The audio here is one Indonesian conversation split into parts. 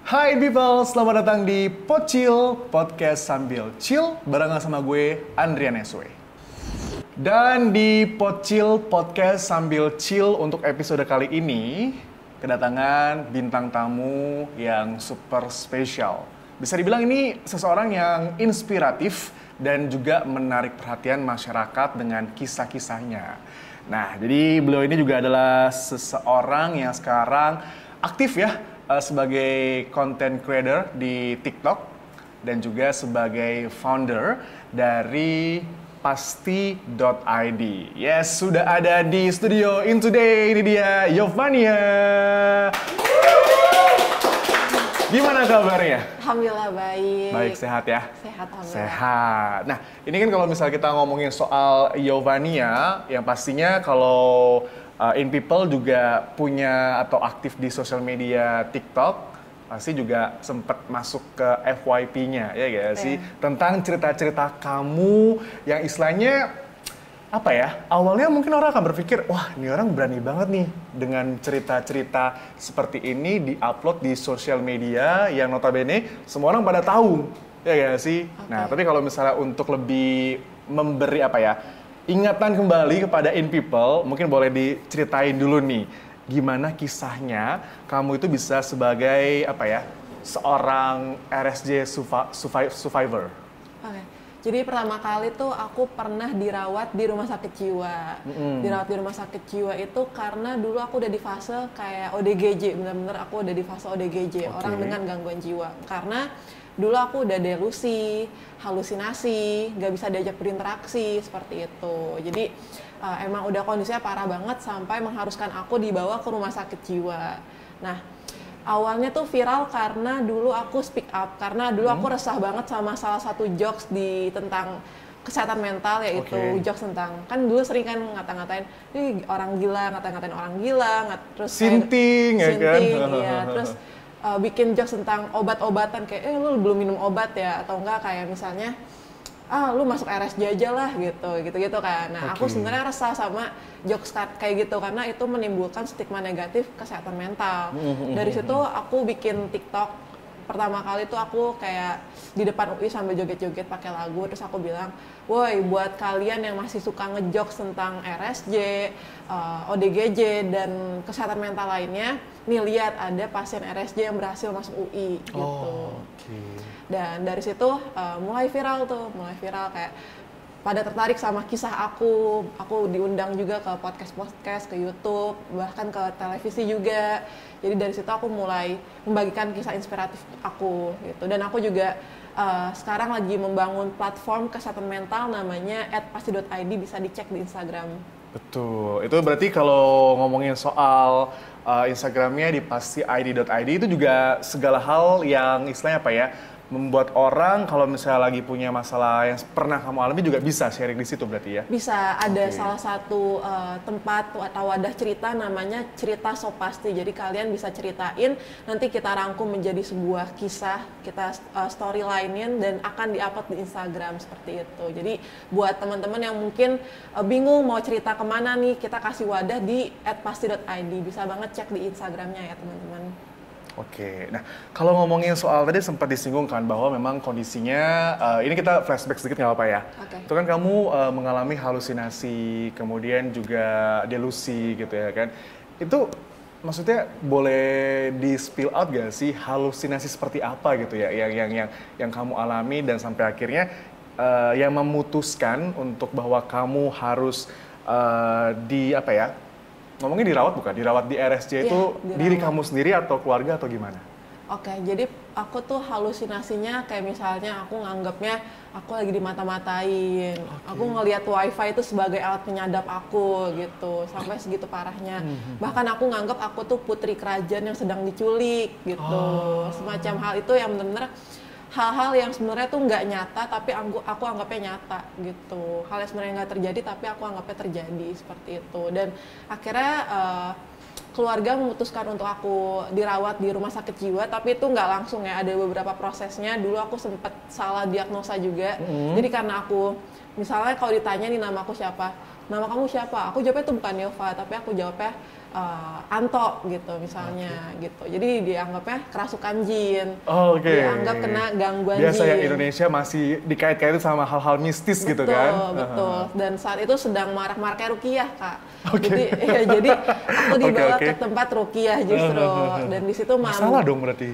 Hai people, selamat datang di Pocil, podcast sambil chill barengan sama gue, Andrian Eswe. Dan di Pocil, podcast sambil chill untuk episode kali ini, kedatangan bintang tamu yang super spesial. Bisa dibilang ini seseorang yang inspiratif dan juga menarik perhatian masyarakat dengan kisah-kisahnya. Nah, jadi beliau ini juga adalah seseorang yang sekarang aktif ya, sebagai content creator di TikTok dan juga sebagai founder dari pasti.id. Yes, sudah ada di studio in today. Ini dia Yovania. Gimana kabarnya? Alhamdulillah baik. Baik, sehat ya? Sehat, alhamdulillah. Sehat. Nah, ini kan kalau misalnya kita ngomongin soal Yovania, yang pastinya kalau In People juga punya atau aktif di sosial media TikTok, pasti juga sempat masuk ke FYP-nya, ya gak sih? Tentang cerita-cerita kamu yang istilahnya apa ya? Awalnya mungkin orang akan berpikir, wah ini orang berani banget nih dengan cerita-cerita seperti ini di-upload di sosial media yang notabene semua orang pada tahu, ya gak sih? Nah, tapi kalau misalnya untuk lebih memberi apa ya? Ingatan kembali kepada In People, mungkin boleh diceritain dulu nih, gimana kisahnya kamu itu bisa sebagai apa ya, seorang RSJ survivor. Oke. Jadi pertama kali tuh aku pernah dirawat di rumah sakit jiwa. Dirawat di rumah sakit jiwa itu karena dulu aku udah di fase kayak ODGJ, benar-benar aku udah di fase ODGJ, orang dengan gangguan jiwa. Karena dulu aku udah delusi, halusinasi, nggak bisa diajak berinteraksi, seperti itu. Jadi emang udah kondisinya parah banget sampai mengharuskan aku dibawa ke rumah sakit jiwa. Nah, awalnya tuh viral karena dulu aku speak up, karena dulu aku resah banget sama salah satu jokes tentang kesehatan mental, yaitu jokes tentang, kan dulu sering kan ngata-ngatain, ih orang gila, ngata-ngatain orang gila, terus Sinting, ya kan? Iya, terus bikin jokes tentang obat-obatan kayak lu belum minum obat ya, atau enggak kayak misalnya lu masuk RSJ aja lah gitu kan. Nah, aku sebenarnya resah sama jokes kayak gitu karena itu menimbulkan stigma negatif kesehatan mental. Dari situ aku bikin TikTok. Pertama kali tuh aku kayak di depan UI sambil joget-joget pakai lagu, terus aku bilang, woi buat kalian yang masih suka ngejokes tentang RSJ, ODGJ, dan kesehatan mental lainnya, nih lihat ada pasien RSJ yang berhasil masuk UI gitu. Dan dari situ mulai viral kayak pada tertarik sama kisah aku diundang juga ke podcast, ke YouTube, bahkan ke televisi juga. Jadi dari situ aku mulai membagikan kisah inspiratif aku gitu. Dan aku juga sekarang lagi membangun platform kesehatan mental namanya @pasti.id, bisa dicek di Instagram. Betul, itu berarti kalau ngomongin soal Instagramnya di pasti.id itu juga segala hal yang istilahnya apa ya, membuat orang kalau misalnya lagi punya masalah yang pernah kamu alami juga bisa sharing di situ berarti ya? Bisa, ada salah satu tempat atau wadah cerita namanya Cerita Sopasti. Jadi kalian bisa ceritain, nanti kita rangkum menjadi sebuah kisah, kita storyline-in dan akan di-upload di Instagram seperti itu. Jadi buat teman-teman yang mungkin bingung mau cerita kemana nih, kita kasih wadah di @pasti.id. Bisa banget cek di Instagramnya ya teman-teman. Oke, nah kalau ngomongin soal tadi sempat disinggung kan bahwa memang kondisinya, ini kita flashback sedikit nggak apa-apa ya? Itu kan kamu mengalami halusinasi, kemudian juga delusi gitu ya kan? Itu maksudnya boleh di spill out gak sih halusinasi seperti apa gitu ya yang kamu alami dan sampai akhirnya yang memutuskan untuk bahwa kamu harus di apa ya? Ngomongnya dirawat bukan? Dirawat di RSJ itu diri kamu sendiri atau keluarga atau gimana? Oke, jadi aku tuh halusinasinya kayak misalnya aku nganggapnya aku lagi dimata-matain. Aku ngelihat wifi itu sebagai alat penyadap aku gitu, sampai segitu parahnya. Bahkan aku nganggap aku tuh putri kerajaan yang sedang diculik gitu. Semacam hal itu yang benar-benar hal-hal yang sebenarnya tuh nggak nyata tapi aku anggapnya nyata gitu. Hal yang sebenarnya nggak terjadi tapi aku anggapnya terjadi seperti itu. Dan akhirnya keluarga memutuskan untuk aku dirawat di rumah sakit jiwa, tapi itu nggak langsung ya, ada beberapa prosesnya. Dulu aku sempat salah diagnosa juga. Jadi karena aku misalnya kalau ditanya nih nama aku siapa, nama kamu siapa, aku jawabnya tuh bukan Yova, tapi aku jawabnya antok gitu misalnya gitu. Jadi dianggapnya kerasukan jin. Oh, oke. Dianggap kena gangguan Biasa jin. ya Indonesia masih dikait-kaitin sama hal-hal mistis gitu kan. Betul. Dan saat itu sedang marak-maraknya ruqyah, Kak. Oke. Jadi aku dibawa Oke. ke tempat ruqyah justru. Dan di situ malah Salah dong berarti.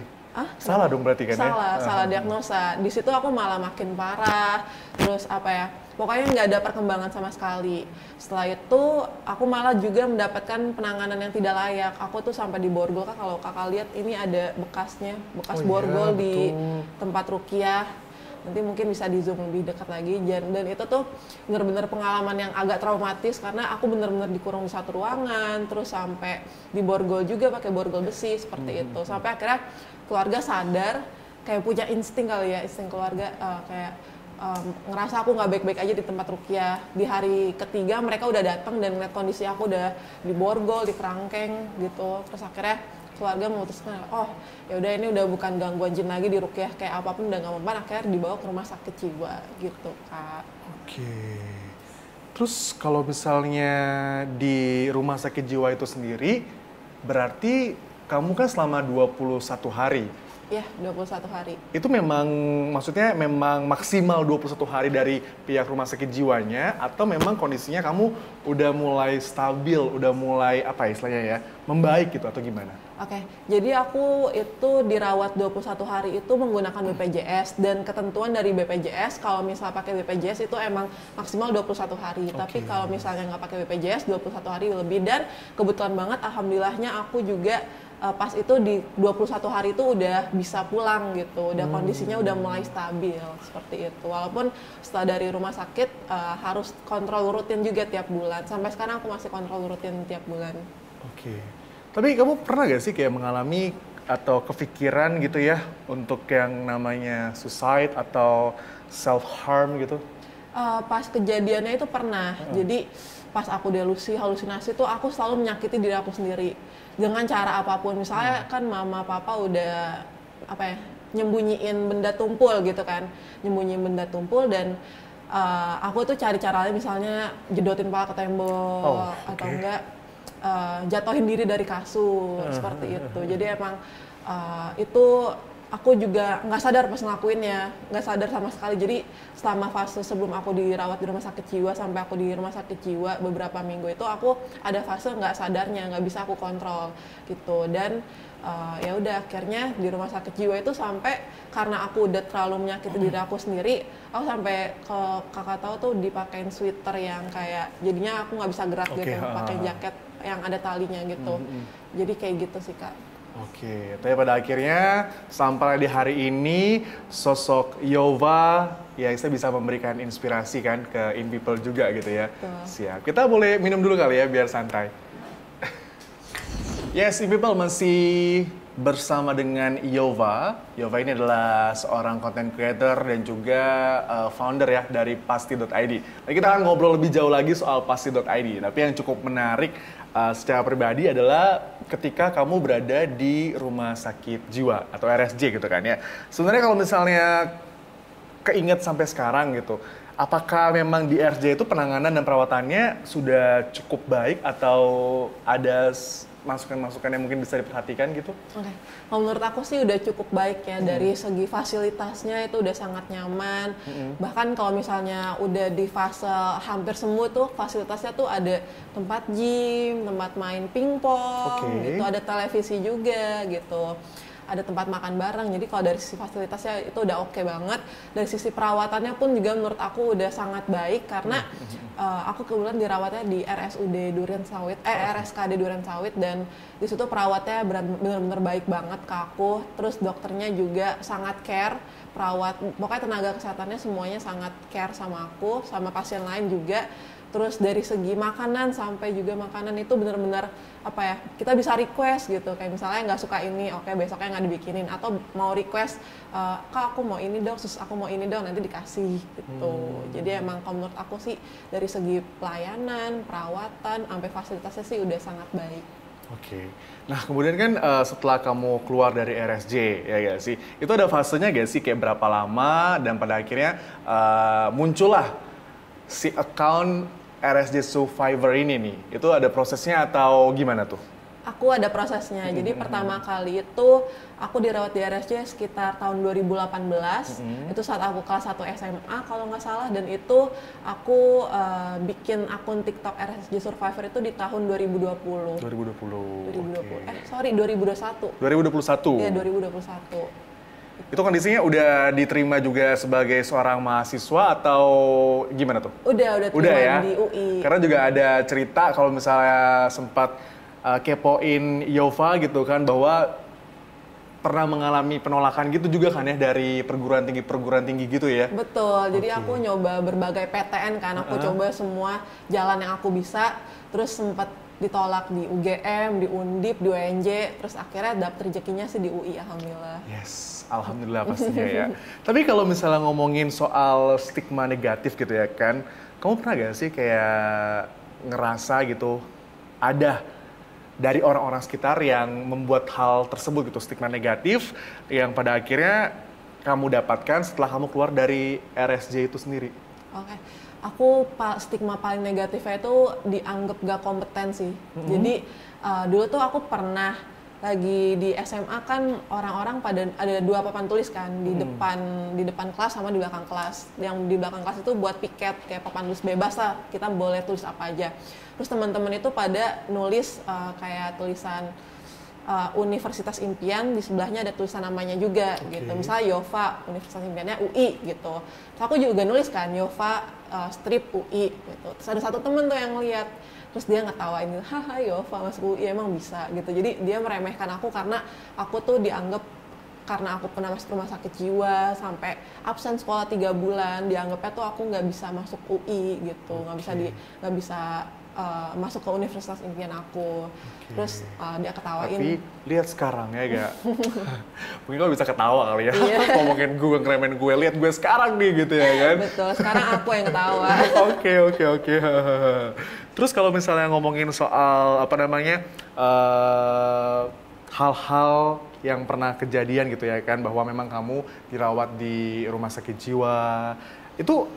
Salah dong berarti kan ya? Salah diagnosa. Di situ aku malah makin parah. Terus apa ya? Pokoknya nggak ada perkembangan sama sekali. Setelah itu aku malah juga mendapatkan penanganan yang tidak layak. Aku tuh sampai di borgol, Kak. Kalau Kakak lihat ini ada bekasnya, bekas borgol di tempat ruqyah. Nanti mungkin bisa di zoom lebih dekat lagi. Dan itu tuh bener-bener pengalaman yang agak traumatis karena aku bener-bener dikurung di satu ruangan, terus sampai di borgol juga pakai borgol besi seperti itu. Sampai akhirnya keluarga sadar, kayak punya insting kali ya, insting keluarga kayak ngerasa aku nggak baik-baik aja di tempat ruqyah. Di hari ketiga mereka udah datang dan ngeliat kondisi aku udah di borgol, di kerangkeng gitu. Terus akhirnya keluarga memutuskan, oh ya udah ini udah bukan gangguan jin lagi di ruqyah, kayak apapun udah nggak mempan. Akhirnya dibawa ke rumah sakit jiwa gitu, Kak. Oke. Terus kalau misalnya di rumah sakit jiwa itu sendiri, berarti kamu kan selama 21 hari. Iya, 21 hari. Itu memang, maksudnya memang maksimal 21 hari dari pihak rumah sakit jiwanya, atau memang kondisinya kamu udah mulai stabil, udah mulai apa ya istilahnya ya, membaik gitu atau gimana? Oke, jadi aku itu dirawat 21 hari itu menggunakan BPJS, dan ketentuan dari BPJS kalau misal pakai BPJS itu emang maksimal 21 hari. Tapi kalau misalnya nggak pakai BPJS 21 hari lebih, dan kebetulan banget alhamdulillahnya aku juga pas itu di 21 hari itu udah bisa pulang gitu, udah kondisinya udah mulai stabil seperti itu. Walaupun setelah dari rumah sakit harus kontrol rutin juga tiap bulan. Sampai sekarang aku masih kontrol rutin tiap bulan. Oke. Tapi kamu pernah gak sih kayak mengalami atau kepikiran gitu ya untuk yang namanya suicide atau self harm gitu? Pas kejadiannya itu pernah. Jadi pas aku delusi, halusinasi tuh aku selalu menyakiti diri aku sendiri dengan cara apapun. Misalnya kan mama papa udah apa ya, nyembunyiin benda tumpul gitu kan, nyembunyiin benda tumpul, dan aku tuh cari caranya misalnya jedotin pala ke tembok atau enggak jatuhin diri dari kasur seperti itu. Jadi emang itu aku juga nggak sadar pas ngelakuinnya, nggak sadar sama sekali. Jadi selama fase sebelum aku dirawat di rumah sakit jiwa sampai aku di rumah sakit jiwa beberapa minggu itu, aku ada fase nggak sadarnya, nggak bisa aku kontrol gitu. Dan ya udah akhirnya di rumah sakit jiwa itu sampai karena aku udah terlalu menyakiti diri aku sendiri, aku sampai ke kakak tahu tuh dipakein sweater yang kayak jadinya aku nggak bisa gerak gitu, pakai jaket yang ada talinya gitu. Jadi kayak gitu sih, Kak. Oke, tapi pada akhirnya sampai di hari ini sosok Yova ya saya bisa memberikan inspirasi kan ke In People juga gitu ya. Siap. Kita boleh minum dulu kali ya biar santai. Yes, In People masih bersama dengan Yova. Yova ini adalah seorang content creator dan juga founder ya dari Pasti.id. Nah, kita akan ngobrol lebih jauh lagi soal Pasti.id. Tapi yang cukup menarik secara pribadi adalah ketika kamu berada di rumah sakit jiwa atau RSJ gitu kan ya. Sebenarnya kalau misalnya keinget sampai sekarang gitu, apakah memang di RSJ itu penanganan dan perawatannya sudah cukup baik atau ada masukan-masukan yang mungkin bisa diperhatikan gitu? Oke, kalau menurut aku sih udah cukup baik ya. Dari segi fasilitasnya itu udah sangat nyaman. Bahkan kalau misalnya udah di fase hampir sembuh tuh fasilitasnya tuh ada tempat gym, tempat main pingpong, gitu, ada televisi juga gitu. Ada tempat makan bareng. Jadi kalau dari sisi fasilitasnya itu udah oke banget. Dari sisi perawatannya pun juga menurut aku udah sangat baik karena aku kebetulan dirawatnya di RSUD Durian Sawit, RSKD Durian Sawit, dan di situ perawatnya benar-benar baik banget ke aku. Terus dokternya juga sangat care, perawat, pokoknya tenaga kesehatannya semuanya sangat care sama aku, sama pasien lain juga. Terus dari segi makanan sampai juga makanan itu benar-benar apa ya, kita bisa request gitu, kayak misalnya nggak suka ini, oke besoknya nggak dibikinin, atau mau request kak aku mau ini dong, sus aku mau ini dong, nanti dikasih gitu. Jadi emang kalau menurut aku sih dari segi pelayanan, perawatan, sampai fasilitasnya sih udah sangat baik. Oke. Nah kemudian kan setelah kamu keluar dari RSJ ya gak sih, itu ada fasenya gak sih kayak berapa lama dan pada akhirnya muncullah si account RSJ Survivor ini nih, itu ada prosesnya atau gimana tuh? Aku ada prosesnya. Jadi pertama kali itu aku dirawat di RSJ sekitar tahun 2018. Itu saat aku kelas 1 SMA kalau nggak salah, dan itu aku bikin akun TikTok RSJ Survivor itu di tahun 2020. 2020. Sorry, 2021. 2021. Iya, 2021. Itu kondisinya udah diterima juga sebagai seorang mahasiswa atau gimana tuh? Udah terima ya? di UI. Karena juga ada cerita kalau misalnya sempat kepoin Yova gitu kan, bahwa pernah mengalami penolakan gitu juga kan ya dari perguruan tinggi gitu ya? Betul, jadi aku nyoba berbagai PTN kan, aku coba semua jalan yang aku bisa, terus sempat ditolak di UGM, di Undip, di UNJ, terus akhirnya dapet rezekinya sih di UI, alhamdulillah. Yes, alhamdulillah pastinya ya. Tapi kalau misalnya ngomongin soal stigma negatif gitu ya kan, kamu pernah gak sih kayak ngerasa gitu ada dari orang-orang sekitar yang membuat hal tersebut gitu, stigma negatif yang pada akhirnya kamu dapatkan setelah kamu keluar dari RSJ itu sendiri? Oke, aku stigma paling negatifnya itu dianggap gak kompeten sih. Jadi dulu tuh aku pernah lagi di SMA kan, orang-orang pada ada 2 papan tulis kan, di depan kelas sama di belakang kelas. Yang di belakang kelas itu buat piket, kayak papan tulis bebas lah, kita boleh tulis apa aja. Terus teman-teman itu pada nulis kayak tulisan Universitas Impian, di sebelahnya ada tulisan namanya juga gitu. Misalnya Yova, Universitas Impiannya UI gitu. Terus aku juga nulis kan Yova strip UI gitu. Terus ada satu temen tuh yang lihat, terus dia ngetawain gitu, haha Yova masuk UI emang bisa gitu. Jadi dia meremehkan aku karena aku tuh dianggap, karena aku pernah masuk rumah sakit jiwa sampai absen sekolah 3 bulan, dianggapnya tuh aku nggak bisa masuk UI gitu, nggak bisa masuk ke universitas impian aku. Terus dia ketawain. Tapi lihat sekarang ya gak? Mungkin lo bisa ketawa kali ya. Ngomongin gue, ngeremen gue, lihat gue sekarang nih gitu ya kan? Betul, sekarang aku yang ketawa. Oke. Terus kalau misalnya ngomongin soal apa namanya hal-hal yang pernah kejadian gitu ya kan, bahwa memang kamu dirawat di rumah sakit jiwa, itu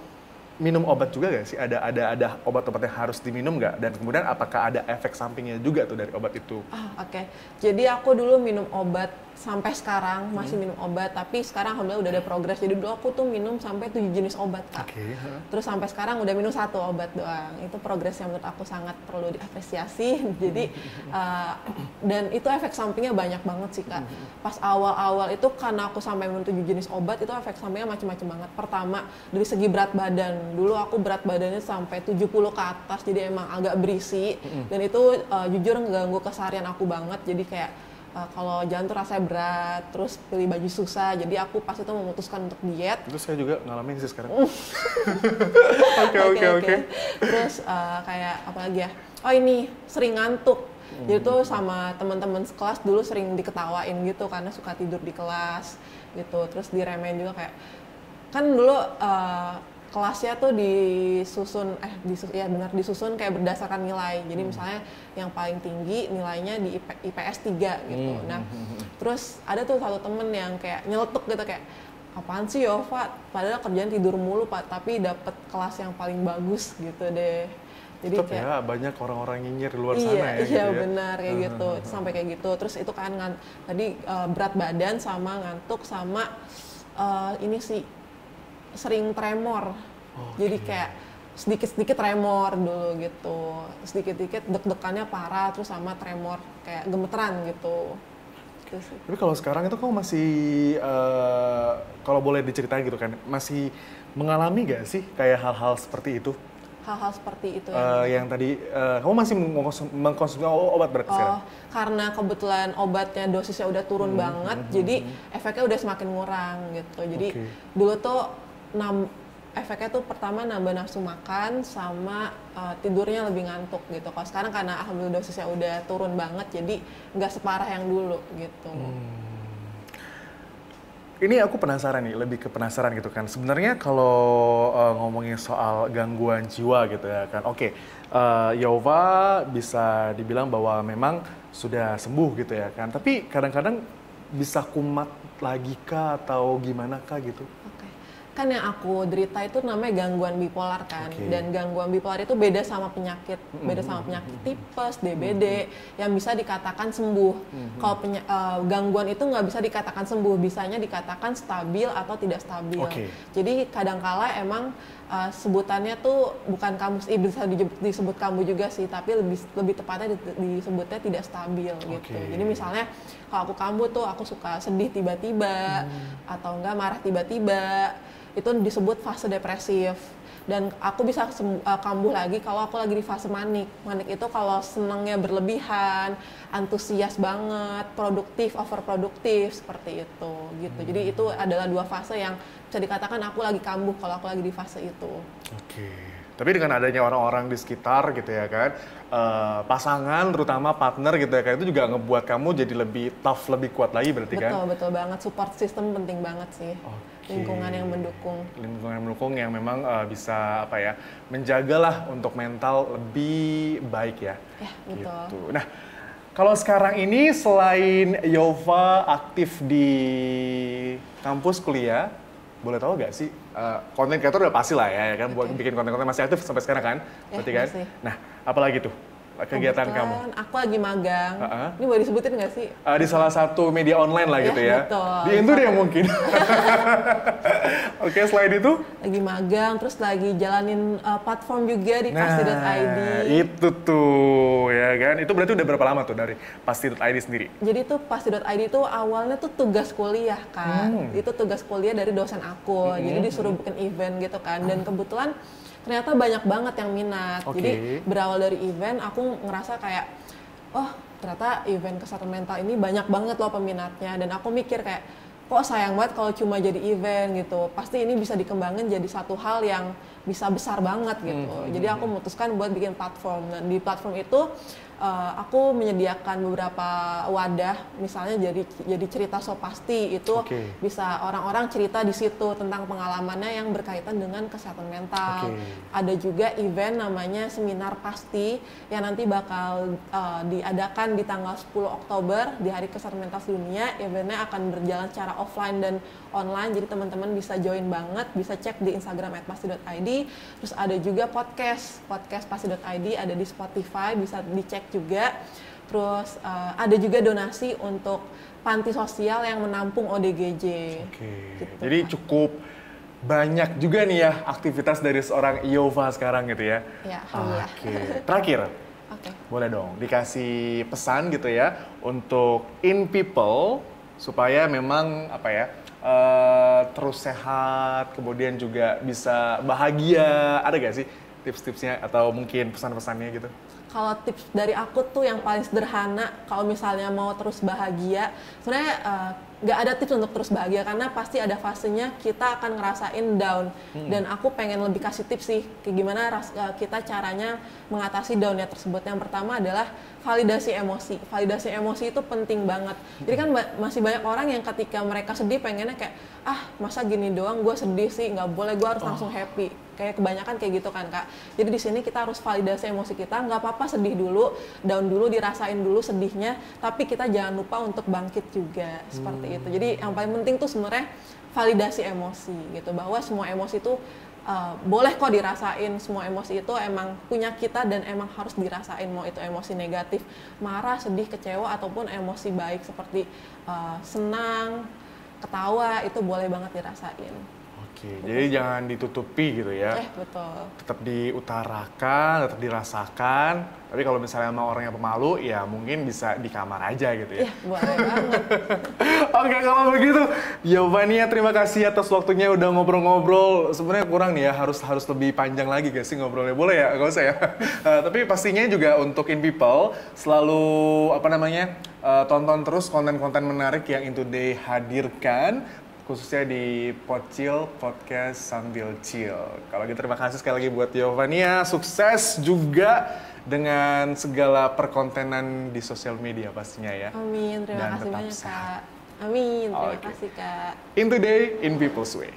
minum obat juga gak sih? Ada obat-obat yang harus diminum nggak? Dan kemudian apakah ada efek sampingnya juga tuh dari obat itu? Oke. Jadi aku dulu minum obat sampai sekarang masih minum obat, tapi sekarang alhamdulillah udah ada progres. Jadi dulu aku tuh minum sampai 7 jenis obat, Kak. Terus sampai sekarang udah minum 1 obat doang. Itu progres yang menurut aku sangat perlu diapresiasi. Jadi dan itu efek sampingnya banyak banget sih, Kak. Pas awal-awal itu karena aku sampai minum 7 jenis obat, itu efek sampingnya macam-macam banget. Pertama, dari segi berat badan. Dulu aku berat badannya sampai 70 ke atas, jadi emang agak berisi. Dan itu jujur ngeganggu keseharian aku banget. Jadi kayak kalau jalan tuh rasanya berat, terus pilih baju susah. Jadi aku pas itu memutuskan untuk diet. Itu saya juga ngalamin sih sekarang. Oke. Terus kayak apa lagi ya? Oh ini, sering ngantuk. Jadi tuh sama teman-teman sekelas dulu sering diketawain gitu karena suka tidur di kelas gitu. Terus diremehin juga kayak, kan dulu kelasnya tuh disusun kayak berdasarkan nilai. Jadi misalnya yang paling tinggi nilainya di IPS 3 gitu. Nah, terus ada tuh satu temen yang kayak nyeletuk gitu kayak, apaan sih Yova? Padahal kerjaan tidur mulu Pak, tapi dapet kelas yang paling bagus gitu deh. Jadi tetap kayak, ya banyak orang-orang nyinyir di luar sana ya. Iya gitu ya. benar kayak gitu. Sampai kayak gitu. Terus itu kan tadi berat badan sama ngantuk sama ini sih sering tremor. Jadi kayak sedikit-sedikit tremor dulu gitu. Sedikit-sedikit deg-degannya parah, terus sama tremor kayak gemeteran gitu. Tapi kalau sekarang itu kamu masih, kalau boleh diceritain gitu kan, masih mengalami gak sih kayak hal-hal seperti itu? Hal-hal seperti itu yang tadi, kamu masih mengkonsumsi obat berarti sekarang? Karena kebetulan obatnya dosisnya udah turun banget, jadi efeknya udah semakin ngurang gitu. Jadi dulu tuh efeknya tuh pertama nambah nafsu makan sama tidurnya lebih ngantuk gitu. Kalau sekarang karena alhamdulillah dosisnya udah turun banget, jadi nggak separah yang dulu gitu. Ini aku penasaran nih, lebih ke penasaran gitu kan. Sebenarnya kalau ngomongin soal gangguan jiwa gitu ya kan, Yova bisa dibilang bahwa memang sudah sembuh gitu ya kan. Tapi kadang-kadang bisa kumat lagi kah atau gimana kah gitu? kan yang aku derita itu namanya gangguan bipolar kan, dan gangguan bipolar itu beda sama penyakit tipes, DBD yang bisa dikatakan sembuh. Kalau gangguan itu nggak bisa dikatakan sembuh, bisanya dikatakan stabil atau tidak stabil. Jadi kadangkala emang sebutannya tuh bukan kambuh, bisa disebut kambuh juga sih, tapi lebih tepatnya disebutnya tidak stabil gitu. Jadi misalnya kalau aku kambuh tuh aku suka sedih tiba-tiba atau enggak marah tiba-tiba, itu disebut fase depresif. Dan aku bisa kambuh lagi kalau aku lagi di fase manik. Manik itu kalau senangnya berlebihan, antusias banget, produktif, overproduktif, seperti itu gitu. Jadi itu adalah 2 fase yang bisa dikatakan aku lagi kambuh kalau aku lagi di fase itu. Tapi dengan adanya orang-orang di sekitar gitu ya kan, pasangan terutama partner gitu ya kan, itu juga ngebuat kamu jadi lebih tough, lebih kuat lagi berarti kan? Betul banget, support system penting banget sih. Lingkungan yang mendukung. Lingkungan yang mendukung yang memang bisa menjagalah untuk mental lebih baik ya. Betul. Gitu. Nah, kalau sekarang ini selain Yova aktif di kampus kuliah, boleh tahu nggak sih, konten kreator udah pasti lah ya kan, buat bikin konten-konten masih aktif sampai sekarang kan, berarti kan? Masih. Nah, apalagi tuh kegiatan kamu? Aku lagi magang. Ini boleh disebutin nggak sih? Di salah satu media online lah gitu ya. Betul. Di Indo deh mungkin. Selain itu? Lagi magang, terus lagi jalanin platform juga di pasti.id. Itu tuh ya kan. Itu berarti udah berapa lama tuh dari pasti.id sendiri? Jadi tuh pasti.id tuh awalnya tuh tugas kuliah kan. Itu tugas kuliah dari dosen aku. Jadi disuruh bikin event gitu kan. Dan kebetulan ternyata banyak banget yang minat. Jadi berawal dari event, aku ngerasa kayak, ternyata event kesehatan mental ini banyak banget loh peminatnya. Dan aku mikir kayak, kok sayang banget kalau cuma jadi event gitu. Pasti ini bisa dikembangin jadi satu hal yang bisa besar banget gitu. Jadi aku memutuskan buat bikin platform. Dan di platform itu aku menyediakan beberapa wadah, misalnya jadi cerita So Pasti itu bisa orang-orang cerita di situ tentang pengalamannya yang berkaitan dengan kesehatan mental. Ada juga event namanya Seminar Pasti yang nanti bakal diadakan di tanggal 10 Oktober di Hari Kesehatan Mental Sedunia. Eventnya akan berjalan secara offline dan online, jadi teman-teman bisa join banget, bisa cek di Instagram @pasti.id. Terus ada juga podcast pasti.id, ada di Spotify, bisa dicek juga. Terus ada juga donasi untuk panti sosial yang menampung ODGJ. Gitu, jadi cukup banyak juga nih ya aktivitas dari seorang Yova sekarang gitu ya. Alhamdulillah. Terakhir, boleh dong dikasih pesan gitu ya untuk in people supaya memang terus sehat, kemudian juga bisa bahagia. Ada gak sih tips-tipsnya atau mungkin pesan-pesannya gitu? Kalau tips dari aku tuh yang paling sederhana, kalau misalnya mau terus bahagia, sebenarnya nggak ada tips untuk terus bahagia karena pasti ada fasenya kita akan ngerasain down. Dan aku pengen lebih kasih tips sih, kayak gimana kita caranya mengatasi downnya tersebut. Yang pertama adalah validasi emosi. Validasi emosi itu penting banget. Jadi kan masih banyak orang yang ketika mereka sedih pengennya kayak, masa gini doang gue sedih sih, nggak boleh, gue harus langsung happy. Kayak kebanyakan kayak gitu kan Kak. Jadi di sini kita harus validasi emosi kita, nggak apa-apa sedih dulu, down dulu, dirasain dulu sedihnya, tapi kita jangan lupa untuk bangkit juga, seperti itu. Jadi yang paling penting tuh sebenarnya validasi emosi gitu, bahwa semua emosi itu boleh kok dirasain, semua emosi itu emang punya kita dan emang harus dirasain, mau itu emosi negatif, marah, sedih, kecewa, ataupun emosi baik seperti senang, ketawa, itu boleh banget dirasain. Jadi jangan ditutupi gitu ya. Betul. Tetap diutarakan, tetap dirasakan. Tapi kalau misalnya sama orang yang pemalu, ya mungkin bisa di kamar aja gitu ya. Boleh banget. Kalau begitu, Yovania terima kasih atas waktunya udah ngobrol-ngobrol. Sebenarnya kurang nih ya, harus lebih panjang lagi gak sih ngobrolnya? Boleh ya? Gak usah ya. Tapi pastinya juga untuk In People selalu tonton terus konten-konten menarik yang In Today hadirkan, khususnya di Pocil Podcast Sambil Chill. Kalau gitu terima kasih sekali lagi buat Yovania, sukses juga dengan segala perkontenan di sosial media pastinya ya. Amin, terima kasih banyak Kak. Amin, terima kasih Kak. In Today, in People's Way.